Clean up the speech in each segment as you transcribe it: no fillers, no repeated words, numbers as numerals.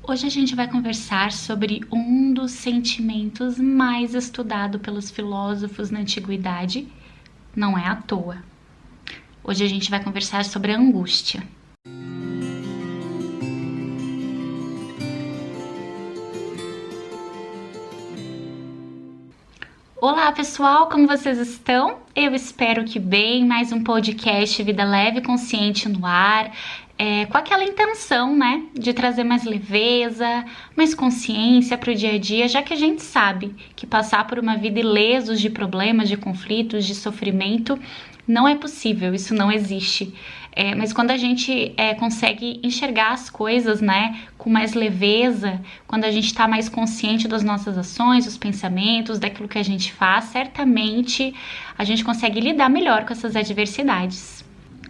Hoje a gente vai conversar sobre um dos sentimentos mais estudados pelos filósofos na antiguidade. Não é à toa. Hoje a gente vai conversar sobre a angústia. Olá pessoal, como vocês estão? Eu espero que bem, mais um podcast Vida Leve e Consciente no ar, com aquela intenção, né, de trazer mais leveza, mais consciência para o dia a dia, já que a gente sabe que passar por uma vida ilesos de problemas, de conflitos, de sofrimento, não é possível, isso não existe. Mas quando a gente consegue enxergar as coisas, né, com mais leveza, quando a gente está mais consciente das nossas ações, dos pensamentos, daquilo que a gente faz, certamente a gente consegue lidar melhor com essas adversidades.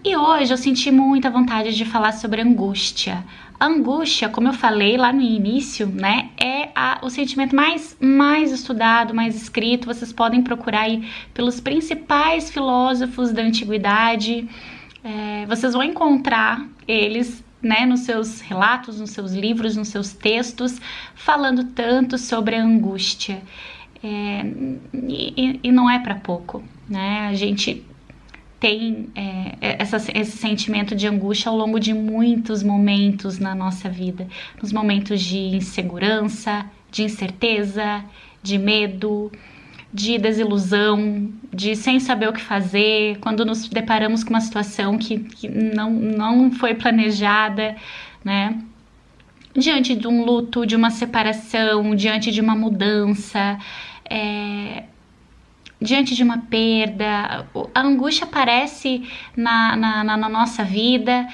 E hoje eu senti muita vontade de falar sobre angústia. A angústia, como eu falei lá no início, né, é o sentimento mais estudado, mais escrito. Vocês podem procurar aí pelos principais filósofos da antiguidade. Vocês vão encontrar eles, né, nos seus relatos, nos seus livros, nos seus textos, falando tanto sobre a angústia. E não é para pouco, né? A gente tem esse sentimento de angústia ao longo de muitos momentos na nossa vida. Nos momentos de insegurança, de incerteza, de medo, de desilusão, de sem saber o que fazer, quando nos deparamos com uma situação que não foi planejada, né? Diante de um luto, de uma separação, diante de uma mudança, diante de uma perda. A angústia aparece na nossa vida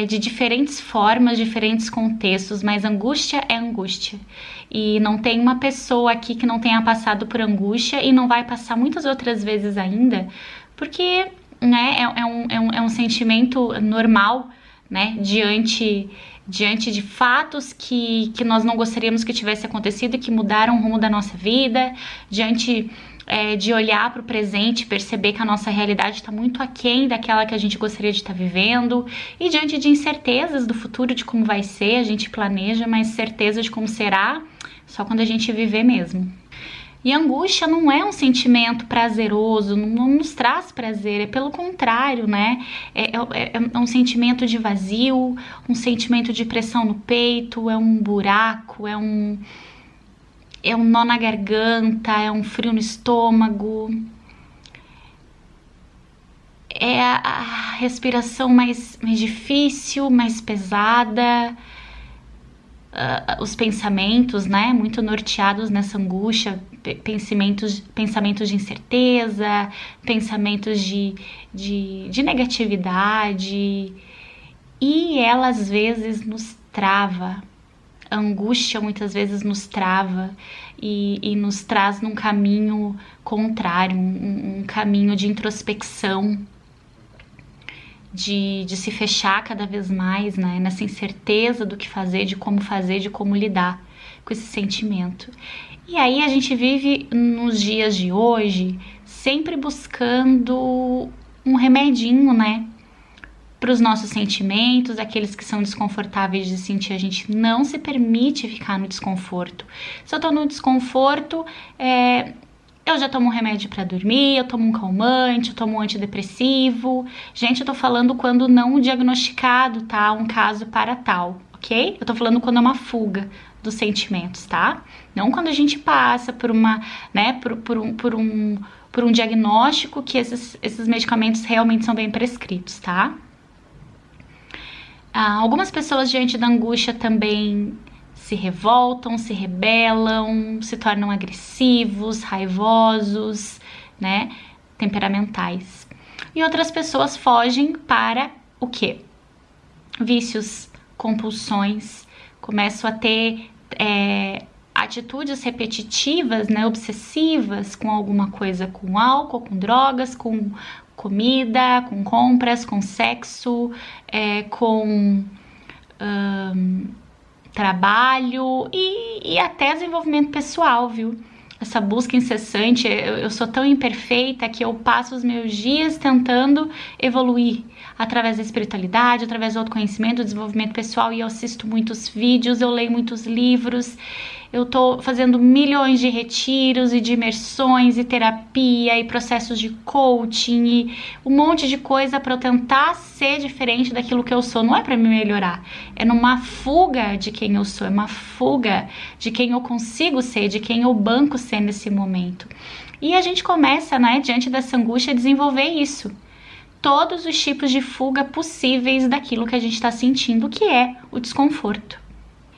de diferentes formas, diferentes contextos, mas angústia é angústia. E não tem uma pessoa aqui que não tenha passado por angústia e não vai passar muitas outras vezes ainda, porque, né, é um sentimento normal, né, diante de fatos que nós não gostaríamos que tivesse acontecido e que mudaram o rumo da nossa vida, diante de olhar para o presente, perceber que a nossa realidade está muito aquém daquela que a gente gostaria de estar vivendo, e diante de incertezas do futuro, de como vai ser, a gente planeja, mas certeza de como será, só quando a gente viver mesmo. E a angústia não é um sentimento prazeroso, não nos traz prazer, é pelo contrário, né? É um sentimento de vazio, um sentimento de pressão no peito, é um buraco, é um nó na garganta, é um frio no estômago, é a respiração mais difícil, mais pesada, os pensamentos, né, muito norteados nessa angústia, pensamentos de incerteza, pensamentos de negatividade, e ela às vezes nos trava. A angústia muitas vezes nos trava e nos traz num caminho contrário, um caminho de introspecção, de se fechar cada vez mais, né, nessa incerteza do que fazer, de como lidar com esse sentimento. E aí a gente vive nos dias de hoje sempre buscando um remedinho, né, para os nossos sentimentos, aqueles que são desconfortáveis de sentir. A gente não se permite ficar no desconforto. Se eu tô no desconforto, eu já tomo um remédio para dormir, eu tomo um calmante, eu tomo um antidepressivo. Gente, eu tô falando quando não diagnosticado, tá? Um caso para tal, ok? Eu tô falando quando é uma fuga dos sentimentos, tá? Não quando a gente passa por uma, né, por um diagnóstico que esses medicamentos realmente são bem prescritos, tá? Algumas pessoas diante da angústia também se revoltam, se rebelam, se tornam agressivos, raivosos, né, temperamentais. E outras pessoas fogem para o quê? Vícios, compulsões, começam a ter atitudes repetitivas, né, obsessivas com alguma coisa, com álcool, com drogas, com comida, com compras, com sexo, com trabalho e até desenvolvimento pessoal, viu? essa busca incessante. Eu sou tão imperfeita que eu passo os meus dias tentando evoluir através da espiritualidade, através do autoconhecimento, do desenvolvimento pessoal, e eu assisto muitos vídeos, eu leio muitos livros, eu tô fazendo milhões de retiros e de imersões e terapia e processos de coaching e um monte de coisa para eu tentar ser diferente daquilo que eu sou. Não é para me melhorar, é numa fuga de quem eu sou, é uma fuga de quem eu consigo ser, de quem eu banco ser nesse momento. E a gente começa, né, diante dessa angústia, a desenvolver isso. Todos os tipos de fuga possíveis daquilo que a gente está sentindo, que é o desconforto.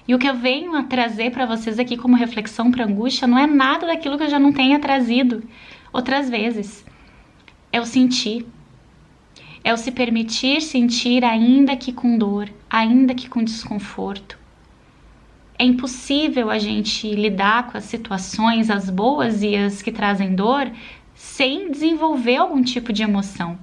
E o que eu venho a trazer para vocês aqui como reflexão para angústia não é nada daquilo que eu já não tenha trazido outras vezes. É o sentir. É o se permitir sentir, ainda que com dor, ainda que com desconforto. É impossível a gente lidar com as situações, as boas e as que trazem dor, sem desenvolver algum tipo de emoção.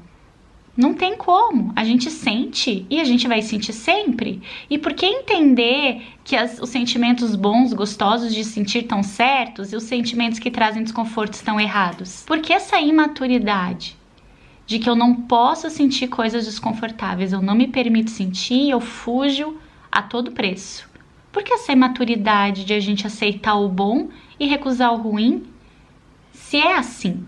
Não tem como, a gente sente e a gente vai sentir sempre. E por que entender que os sentimentos bons, gostosos de sentir estão certos e os sentimentos que trazem desconforto estão errados? Por que essa imaturidade de que eu não posso sentir coisas desconfortáveis, eu não me permito sentir, eu fujo a todo preço? Por que essa imaturidade de a gente aceitar o bom e recusar o ruim? Se é assim,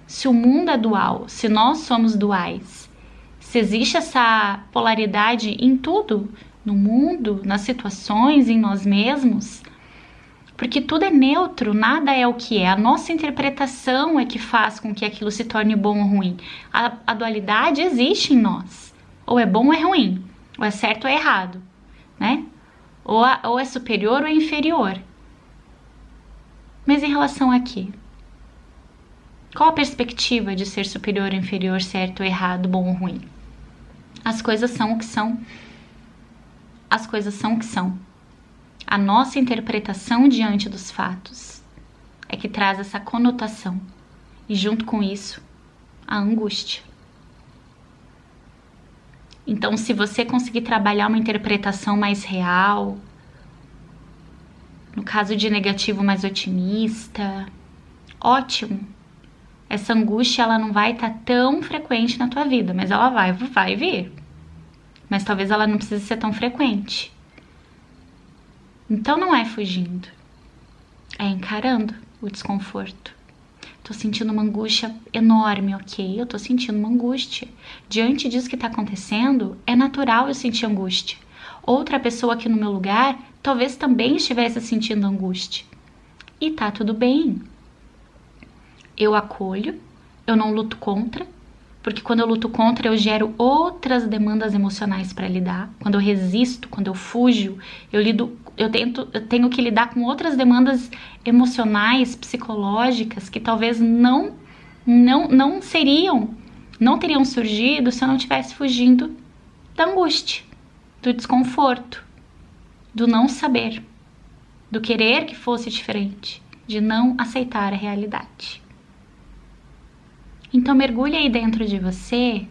se o mundo é dual, se nós somos duais, se existe essa polaridade em tudo, no mundo, nas situações, em nós mesmos, porque tudo é neutro, nada é o que é. A nossa interpretação é que faz com que aquilo se torne bom ou ruim. A dualidade existe em nós. Ou é bom ou é ruim, ou é certo ou é errado, né? Ou é superior ou é inferior. Mas em relação a quê? Qual a perspectiva de ser superior ou inferior, certo ou errado, bom ou ruim? As coisas são o que são. As coisas são o que são. A nossa interpretação diante dos fatos é que traz essa conotação. E junto com isso, a angústia. Então, se você conseguir trabalhar uma interpretação mais real, no caso de negativo mais otimista, ótimo. Essa angústia, ela não vai estar tão frequente na tua vida, mas ela vai vir. Mas talvez ela não precise ser tão frequente. Então não é fugindo, é encarando o desconforto. Tô sentindo uma angústia enorme, ok? Eu tô sentindo uma angústia. Diante disso que tá acontecendo, é natural eu sentir angústia. Outra pessoa aqui no meu lugar talvez também estivesse sentindo angústia. E tá tudo bem. Eu acolho, eu não luto contra, porque quando eu luto contra eu gero outras demandas emocionais para lidar. Quando eu resisto, quando eu fujo, eu tenho que lidar com outras demandas emocionais, psicológicas, que talvez não teriam surgido se eu não estivesse fugindo da angústia, do desconforto, do não saber, do querer que fosse diferente, de não aceitar a realidade. Então mergulha aí dentro de você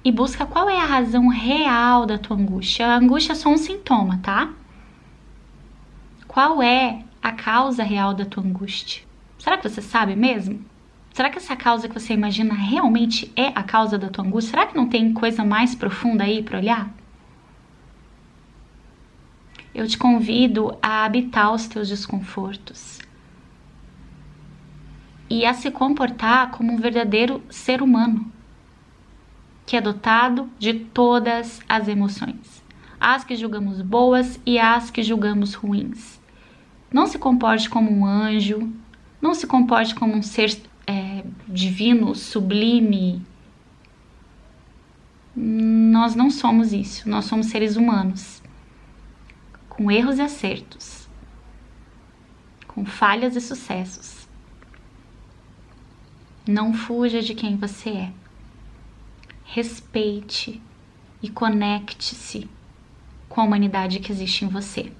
e busca qual é a razão real da tua angústia. A angústia é só um sintoma, tá? Qual é a causa real da tua angústia? Será que você sabe mesmo? Será que essa causa que você imagina realmente é a causa da tua angústia? Será que não tem coisa mais profunda aí para olhar? Eu te convido a habitar os teus desconfortos e a se comportar como um verdadeiro ser humano, que é dotado de todas as emoções, as que julgamos boas e as que julgamos ruins. Não se comporte como um anjo, não se comporte como um ser divino, sublime. Nós não somos isso, nós somos seres humanos, com erros e acertos, com falhas e sucessos. Não fuja de quem você é. Respeite e conecte-se com a humanidade que existe em você.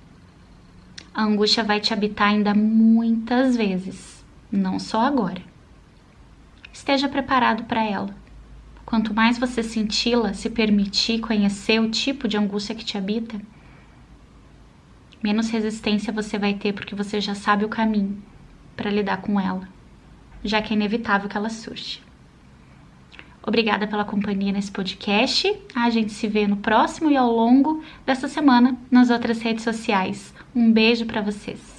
A angústia vai te habitar ainda muitas vezes, não só agora. Esteja preparado para ela. Quanto mais você senti-la, se permitir conhecer o tipo de angústia que te habita, menos resistência você vai ter, porque você já sabe o caminho. para lidar com ela, já que é inevitável que ela surja. Obrigada pela companhia nesse podcast. A gente se vê no próximo e ao longo dessa semana nas outras redes sociais. Um beijo para vocês.